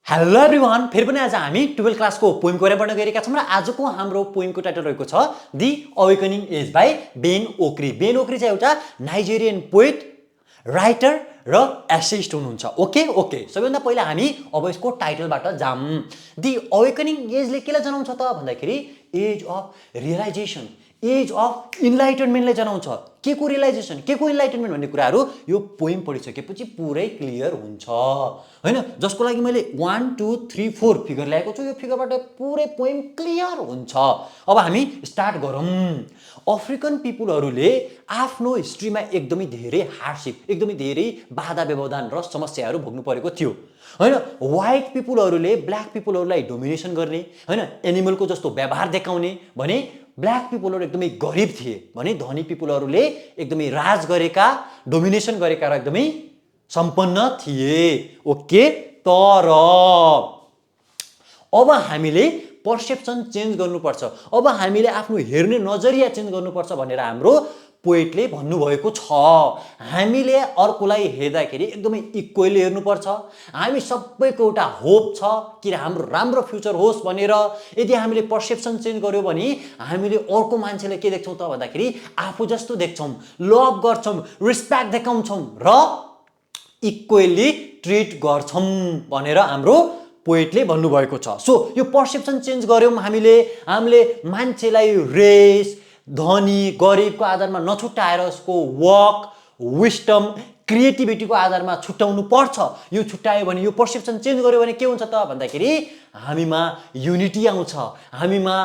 Hello everyone, फेरि पनि आज हामी 12 क्लासको पोइमको बारेमा पढ्न गइरहेका छौँ र आजको हाम्रो पोइमको टाइटल रहेको छ the awakening age by Ben Okri. Ben Okri चाहिँ एउटा नाइजेरियन पोइट, राइटर र एसेइस्ट हुनुहुन्छ। ओके सबैभन्दा पहिला हामी अब यसको टाइटलबाट जाम। दि अवेकनिङ एजले केलाई जनाउँछ त भन्दाखेरि age of realisation, age of इन्लाइटनमेन्टलाई जनाउँछ। के को रियलाइजेसन, के को इन्लाइटनमेन्ट भन्ने कुराहरू यो पोइम पढिसकेपछि पुरै क्लियर हुन्छ हैन। जसको लागि मैले 1 2 3 4 फिगर ल्याएको छु। यो फिगरबाट पुरै पोइम क्लियर हुन्छ। अब हामी स्टार्ट गरौँ। अफ्रिकन पिपुलहरूले आफ्नो हिस्ट्रीमा एकदमै धेरै हार्डशिप, एकदमै धेरै बाधा व्यवधान र समस्याहरू भोग्नु परेको थियो हैन। व्हाइट पिपुलहरूले ब्ल्याक पिपुलहरूलाई डोमिनेसन गर्ने हैन, एनिमलको जस्तो व्यवहार देखाउने भने ब्ल्याक पिपुलहरू एकदमै गरिब थिए भने धनी पिपुलहरूले एकदमै राज गरेका, डोमिनेसन गरेका र एकदमै सम्पन्न थिए। ओके, तर अब हामीले पर्सेप्सन चेन्ज गर्नुपर्छ। अब हामीले आफ्नो हेर्ने नजरिया चेन्ज गर्नुपर्छ भनेर हाम्रो पोएटले भन्नुभएको छ। हामीले अर्कोलाई हेर्दाखेरि एकदमै इक्वली हेर्नुपर्छ। हामी सबैको एउटा होप छ कि हाम्रो राम्रो फ्युचर होस् भनेर। यदि हामीले पर्सेप्सन चेन्ज गर्यो भने हामीले अर्को मान्छेलाई के देख्छौँ त भन्दाखेरि आफू जस्तो देख्छौँ, लभ गर्छौँ, रिस्पेक्ट देखाउँछौँ र इक्वली ट्रिट गर्छौँ भनेर हाम्रो पोएटले भन्नुभएको छ। सो यो पर्सेप्सन चेन्ज गर्यौँ हामीले मान्छेलाई रेस, धनी गरिबको आधारमा नछुट्याएर उसको वर्क, विस्डम, क्रिएटिभिटीको आधारमा छुट्याउनु पर्छ। यो छुट्यायो भने, यो पर्सेप्सन चेन्ज गर्यो भने के हुन्छ त भन्दाखेरि हामीमा युनिटी आउँछ, हामीमा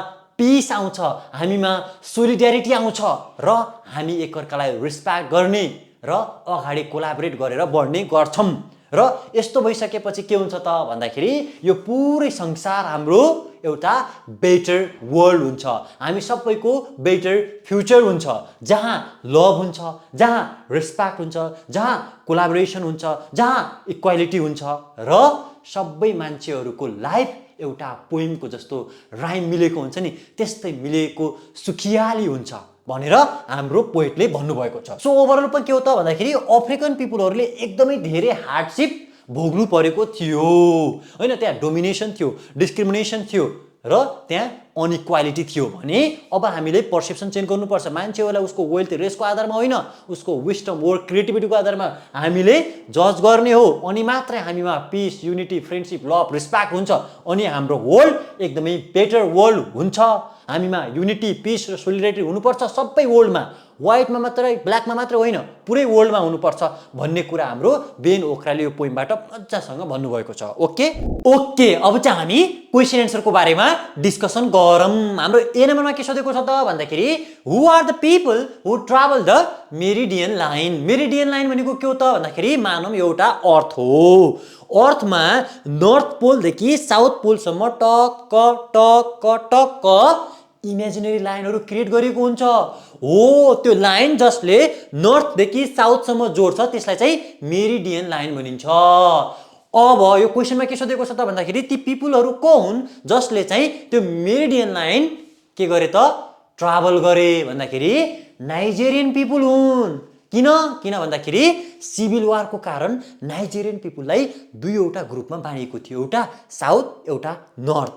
पिस आउँछ, हामीमा सोलिड्यारिटी आउँछ र हामी एकअर्कालाई रिस्पेक्ट गर्ने र अगाडि कोलाबोरेट गरेर बढ्ने गर्छौँ। र यस्तो भइसकेपछि के हुन्छ त भन्दाखेरि यो पुरै संसार हाम्रो एउटा बेटर वर्ल्ड हुन्छ। हामी सबैको बेटर फ्युचर हुन्छ, जहाँ लभ हुन्छ, जहाँ रिस्पेक्ट हुन्छ, जहाँ कोलाबोरेसन हुन्छ, जहाँ इक्वालिटी हुन्छ र सबै मान्छेहरूको लाइफ एउटा पोइमको जस्तो राइम मिलेको हुन्छ नि, त्यस्तै मिलेको सुखियाली हुन्छ भनेर हाम्रो पोएटले भन्नुभएको छ। सो ओभरअल पनि के हो त भन्दाखेरि अफ्रिकन पिपुलहरूले एकदमै धेरै हार्डशिप भोग्नु परेको थियो हैन। त्यहाँ डोमिनेसन थियो, डिस्क्रिमिनेसन थियो र त्यहाँ अनइक्वालिटी थियो भने अब हामीले पर्सेप्सन चेन्ज गर्नुपर्छ। मान्छेहरूलाई उसको वेल्थ, रेसको आधारमा होइन, उसको विस्डम, वर्क, क्रिएटिभिटीको आधारमा हामीले जज गर्ने हो। अनि मात्रै हामीमा peace, unity, friendship, love, respect हुन्छ अनि हाम्रो वर्ल्ड एकदमै बेटर वर्ल्ड हुन्छ। हामीमा युनिटी, पिस र सोलिडारिटी हुनुपर्छ सबै वर्ल्डमा, व्हाइटमा मात्रै, ब्ल्याकमा मात्रै होइन, पुरै वर्ल्डमा हुनुपर्छ भन्ने कुरा हाम्रो बेन ओक्राले यो पोइमबाट मजासँग भन्नुभएको छ। ओके अब चाहिँ हामी क्वेसन एन्सरको बारेमा डिस्कसन गरौँ। हाम्रो ए नम्बरमा के सोधेको छ त भन्दाखेरि who are the people who travel the meridian line. Meridian line भनेको के हो त भन्दाखेरि मानौँ एउटा अर्थ हो। अर्थमा नर्थ पोलदेखि साउथ पोलसम्म टक्क टक्क टक्क इमेजिनरी लाइनहरू क्रिएट गरिएको हुन्छ हो। त्यो लाइन जसले नर्थदेखि साउथसम्म जोड्छ त्यसलाई चाहिँ मेरिडियन लाइन भनिन्छ। अब यो क्वेसनमा के सोधेको छ त भन्दाखेरि ती पिपुलहरू को हुन् जसले चाहिँ त्यो मेरिडियन लाइन के गरे त ट्राभल गरे भन्दाखेरि नाइजेरियन पिपुल हुन्। किन भन्दाखेरि सिभिल वारको कारण नाइजेरियन पिपुललाई दुईवटा ग्रुपमा बाँडिएको थियो, एउटा साउथ एउटा नर्थ।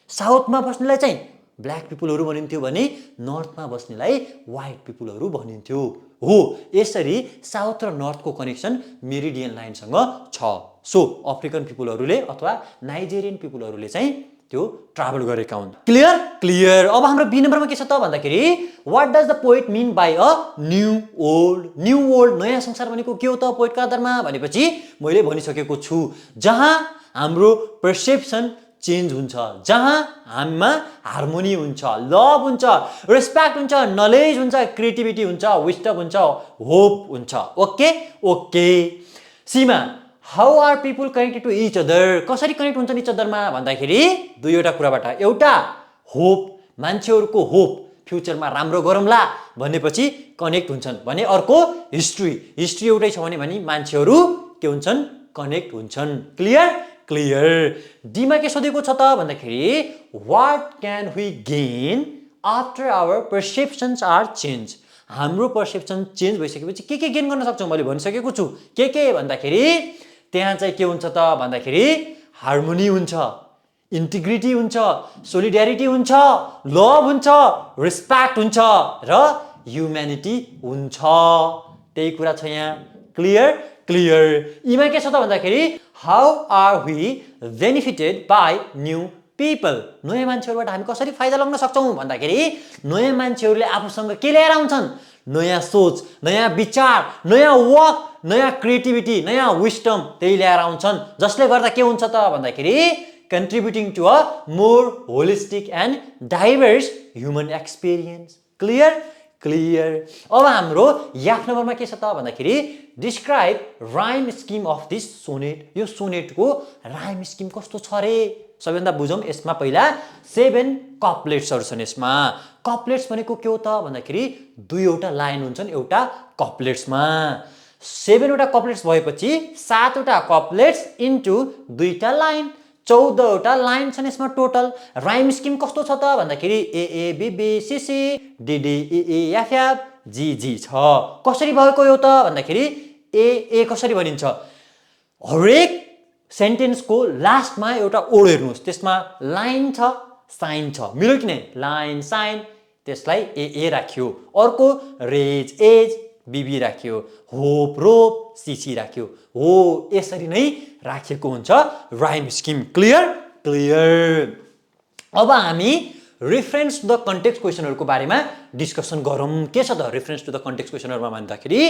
साउथमा बस्नेलाई चाहिँ ब्ल्याक पिपुलहरू भनिन्थ्यो भने नर्थमा बस्नेलाई व्हाइट पिपुलहरू भनिन्थ्यो हो। यसरी साउथ र नर्थको कनेक्सन मेरिडियन लाइनसँग छ। सो अफ्रिकन पिपुलहरूले अथवा नाइजेरियन पिपुलहरूले चाहिँ त्यो ट्राभल गरेका हुन्। क्लियर। अब हाम्रो बी नम्बरमा के छ त भन्दाखेरि what does the poet mean by a new world. New world, नयाँ संसार भनेको के हो त पोएटको आधारमा भनेपछि मैले भनिसकेको छु, जहाँ हाम्रो पर्सेप्सन चेन्ज हुन्छ, जहाँ हामीमा हार्मोनी हुन्छ, लभ हुन्छ, रेस्पेक्ट हुन्छ, नलेज हुन्छ, क्रिएटिभिटी हुन्छ, विस्डम हुन्छ, होप हुन्छ। Okay Seema, how are people connected to each other. कसरी कनेक्ट हुन्छन् इच अदरमा भन्दाखेरि दुईवटा कुराबाट। एउटा होप, मान्छेहरूको होप फ्युचरमा राम्रो गरौँला भनेपछि कनेक्ट हुन्छन् भने। अर्को हिस्ट्री एउटै छ भने मान्छेहरू के हुन्छन्, कनेक्ट हुन्छन्। क्लियर। डीमा के सोधेको छ त भन्दाखेरि what can we gain after our perceptions are change. हाम्रो पर्सेप्सन चेन्ज भइसकेपछि के गेन गर्न सक्छौँ मैले भनिसकेको छु। के भन्दाखेरि त्यहाँ चाहिँ के हुन्छ त भन्दाखेरि हार्मोनी हुन्छ, इन्टिग्रिटी हुन्छ, सोलिड्यारिटी हुन्छ, लभ हुन्छ, रेस्पेक्ट हुन्छ र ह्युम्यानिटी हुन्छ। त्यही कुरा छ यहाँ। क्लियर? क्लियर। यीमा के छ त भन्दाखेरि how are we benefited by new people. नयाँ मान्छेहरूबाट हामी कसरी फाइदा लाग्न सक्छौँ भन्दाखेरि नयाँ मान्छेहरूले आफूसँग के ल्याएर आउँछन्? नयाँ सोच, नयाँ विचार, नयाँ वर्क, नयाँ क्रिएटिभिटी, नयाँ विस्डम त्यही ल्याएर आउँछन्, जसले गर्दा के हुन्छ त भन्दाखेरि contributing to a more holistic and diverse human experience. Clear? Clear. अब हाम्रो याक नम्बरमा के छ त भन्दाखेरि describe rhyme scheme of this sonnet. यो सोनेटको राइम स्किम कस्तो छ रे? सबैभन्दा बुझौँ। यसमा पहिला 7 कप्लेट्सहरु छन्। यसमा कप्लेट्स भनेको के हो त भन्दाखेरि दुईवटा लाइन हुन्छन् एउटा कप्लेट्समा। 7 वटा कप्लेट्स भएपछि 7 वटा कप्लेट्स इन्टु दुईटा लाइन, 14 वटा लाइन छन् यसमा टोटल। राइम स्किम कस्तो छ त भन्दाखेरि A B B C C D D E E F F G G छ। कसरी भएको यो त भन्दाखेरि ए कसरी भनिन्छ? हरेक सेन्टेन्सको लास्टमा एउटा ओड हेर्नुहोस्, त्यसमा लाइन छ, साइन छ, मिल्यो कि नै? लाइन साइन, त्यसलाई ए राख्यो। अर्को रेज एज बीबी राख्यो, होप रोप सीसी राख्यो। हो यसरी नै राखेको हुन्छ राइम स्किम। क्लियर? क्लियर। अब हामी रेफरेन्स टु द कन्टेक्स्ट क्वेसनहरुको बारेमा डिस्कसन गरौँ। के छ त रेफरेन्स टु द कन्टेक्स्ट क्वेसनहरुमा भन्दाखेरि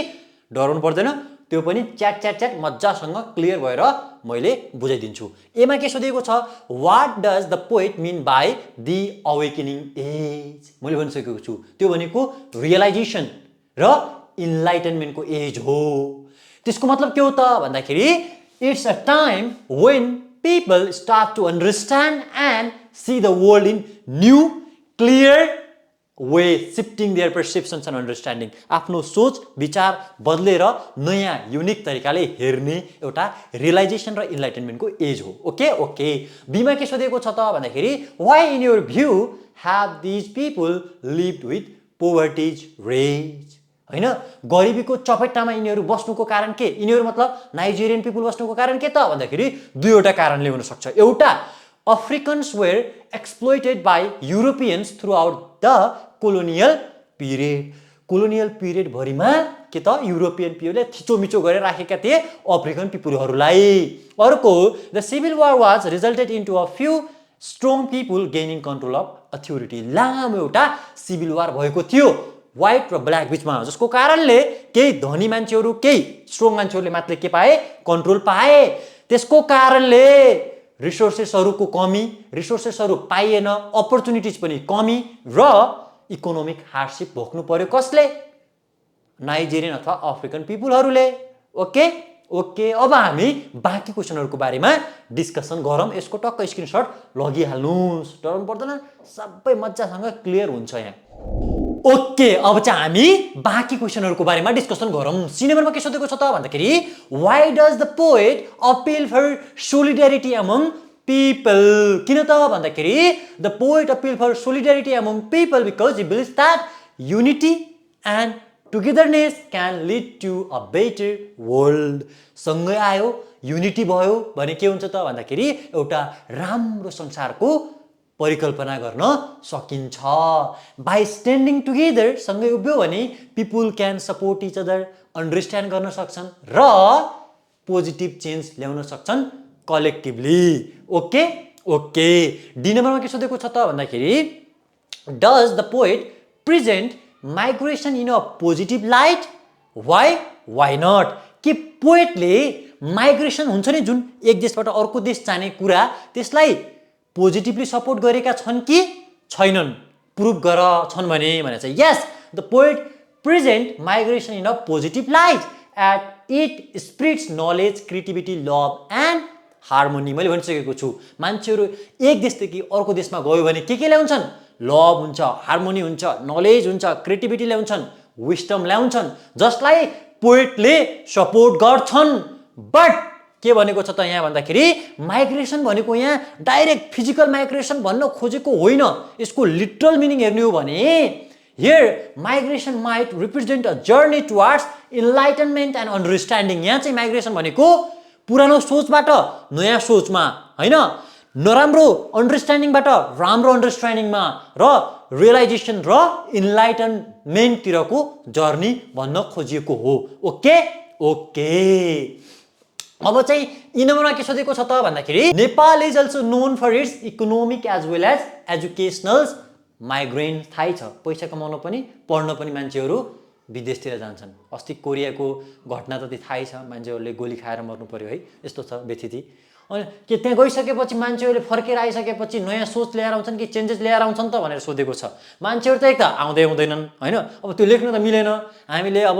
डराउनु पर्दैन, त्यो पनि च्याट मज्जासँग क्लियर भएर मैले बुझाइदिन्छु। एमा के सोधिएको छ? What does the poet mean by the awakening age? मैले भनिसकेको छु, त्यो भनेको रियलाइजेसन र इनलाइटनमेन्टको एज हो। त्यसको मतलब के हो त भन्दाखेरि it's a time when people start to understand and see the world in new clear way, shifting their perceptions and understanding. आफ्नो सोच विचार बदलेर नयाँ युनिक तरिकाले हेर्ने एउटा रियलाइजेसन र इनलाइटनमेन्टको एज हो। Okay okay. बीमा के सोधेको छ त भन्दाखेरि why in your view have these people lived with poverty's rage? हैन, गरिबीको चपेटामा यिनीहरू बस्नुको कारण के? यिनीहरू मतलब नाइजेरियन पिपल बस्नुको कारण के त भन्दाखेरि दुईवटा कारणले हुन सक्छ। एउटा, Africans were exploited by Europeans throughout the colonial period. Colonial period भरिमा के त युरोपियन पिपलले थिचोमिचो गरेर राखेका थिए अफ्रिकन पिपलहरूलाई। अर्को, the civil war was resulted into a few strong people gaining control of authority. लामो एउटा सिभिल वार भएको थियो व्हाइट र ब्ल्याक बिचमा, जसको कारणले केही धनी मान्छेहरू केही स्ट्रङ मान्छेहरूले मात्र के पाए? कन्ट्रोल पाए। त्यसको कारणले रिसोर्सेसहरूको कमी, रिसोर्सेसहरू पाइएन, अपर्च्युनिटिज पनि कमी र इकोनोमिक हार्डशिप भोग्नु पर्यो। कसले? नाइजेरियन अथवा अफ्रिकन पिपलहरूले। Okay okay. अब हामी बाँकी क्वेसनहरूको बारेमा डिस्कसन गरौँ। यसको टक्क स्क्रिनसट लगिहाल्नुहोस्, डराउनु पर्दैन, सबै मजासँग क्लियर हुन्छ यहाँ। ओके, अब चाहिँ हामी बाँकी क्वेसनहरूको बारेमा डिस्कसन गरौँ। सी नम्बरमा के सोधेको छ त भन्दाखेरि why does the poet appeal for solidarity among people? किन त भन्दाखेरि the poet appeal for solidarity among people because he believes that unity and togetherness can lead to a better world. सँगै आयो, युनिटी भयो भने के हुन्छ त भन्दाखेरि एउटा राम्रो संसारको परिकल्पना गर्न सकिन्छ। बाई स्ट्यान्डिङ टुगेदर, सँगै उभियो भने people can support each other, understand गर्न सक्छन् र पोजिटिभ चेन्ज ल्याउन सक्छन् कलेक्टिभली। Okay okay. डी नम्बरमा के सोधेको छ त भन्दाखेरि does the poet present migration in a positive light? Why not? के पोएटले माइग्रेसन हुन्छ नि जुन एक देशबाट अर्को देश जाने कुरा, त्यसलाई पोजिटिभली सपोर्ट गरेका छन् कि छैनन्? प्रुभ गर। छन् भने चाहिँ yes, the poet present migration in a positive light at it spreads knowledge creativity love and harmony. मैले भनिसकेको छु, मान्छेहरू एक देशदेखि अर्को देशमा गयो भने के ल्याउँछन्? लभ हुन्छ, हार्मोनी हुन्छ, नलेज हुन्छ, क्रिएटिभिटी ल्याउँछन्, विस्डम ल्याउँछन्, जसलाई पोएटले सपोर्ट गर्छन्। बट के भनेको छ त यहाँ भन्दाखेरि माइग्रेसन भनेको यहाँ डाइरेक्ट फिजिकल माइग्रेसन भन्न खोजेको होइन। यसको लिटरल मिनिङ हेर्ने हो भने here migration might represent a journey towards enlightenment and understanding. यहाँ चाहिँ माइग्रेसन भनेको पुरानो सोचबाट नयाँ सोचमा, हैन, नराम्रो अन्डरस्ट्यान्डिङबाट राम्रो अन्डरस्ट्यान्डिङमा र रियलाइजेसन र इन्लाइटनमेन्टतिरको जर्नी भन्न खोजिएको हो। Okay okay. अब चाहिँ यी नम्बरमा के सोधेको छ त भन्दाखेरि Nepal is also known for its economic as well as educational migrant. थाहै छ, पैसा कमाउन पनि पढ्न पनि मान्छेहरू विदेशतिर जान्छन्। अस्ति कोरियाको घटना त थाहै छ, मान्छेहरूले गोली खाएर मर्नु पर्यो है, यस्तो छ व्यथिति। अनि के त्यहाँ गइसकेपछि मान्छेहरूले फर्केर आइसकेपछि नयाँ सोच ल्याएर आउँछन् कि चेन्जेस ल्याएर आउँछन् त भनेर सोधेको छ। मान्छेहरू त एक त आउँदै आउँदैनन्, होइन, अब त्यो लेख्नु त मिलेन। हामीले अब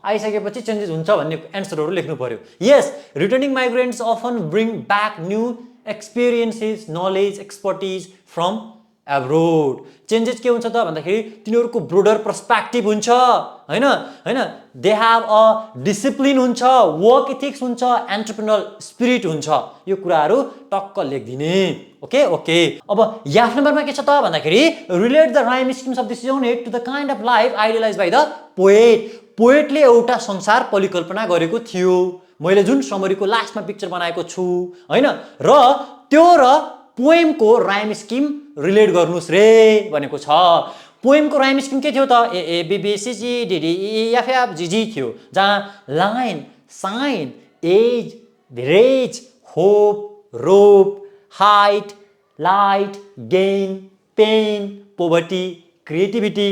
आइसकेपछि चेन्जेस हुन्छ भन्ने एन्सरहरू लेख्नु पर्यो। Yes, returning migrants often bring back new experiences, knowledge, expertise from abroad. Changes के हुन्छ त भन्दाखेरि तिनीहरूको ब्रोडर पर्सपेक्टिभ हुन्छ, हैन हैन, दे हेभ अ डिसिप्लिन हुन्छ, वर्क इथिक्स हुन्छ, एन्टरप्रेन्योरल स्पिरिट हुन्छ। यो कुराहरू टक्क लेखिदिने। Okay okay. अब याफ नम्बरमा के छ त भन्दाखेरि relate the rhyme schemes of this unit to the kind of life idealise by the poet. पोएटले एउटा संसार परिकल्पना गरेको थियो। मैले जुन समरीको लास्टमा पिक्चर बनाएको छु, हैन, र त्यो र पोएमको राइम स्किम रिलेट गर्नुस् रे भनेको छ। पोएमको राइम स्किम के थियो त? A B B C C D D E F F G G थियो, जहाँ line, sign, age, village, hope, rope, height, light, gain, pain, poverty, creativity,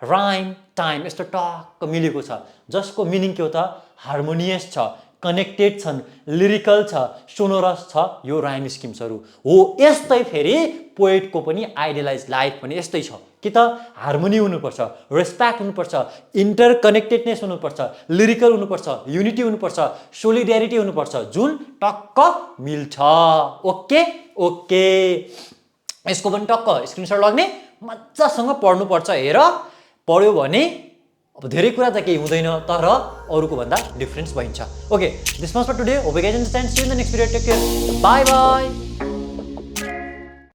rhyme, time यस्तो टक्क मिलेको छ, जसको मिनिङ के हो त? हार्मोनियस छ, कनेक्टेड छन्, लिरिकल छ, सोनोरस छ। यो राइम स्किम्सहरू हो। यस्तै फेरि पोएटको पनि आइडियलाइज लाइफ पनि यस्तै छ कि त हार्मोनी हुनुपर्छ, रेस्पेक्ट हुनुपर्छ, इन्टरकनेक्टेडनेस हुनुपर्छ, लिरिकल हुनुपर्छ, युनिटी हुनुपर्छ, सोलिडेरिटी हुनुपर्छ, जुन टक्क मिल्छ। Okay okay. यसको पनि टक्क स्क्रिनसट लाग्ने, मजासँग पढ्नुपर्छ। हेर, पढ्यो भने अब धेरै कुरा त केही हुँदैन, तर अरूको भन्दा डिफरेन्स भइन्छ। Okay, this much for today. Hope you guys understand. See you in the next video. Take care, bye by.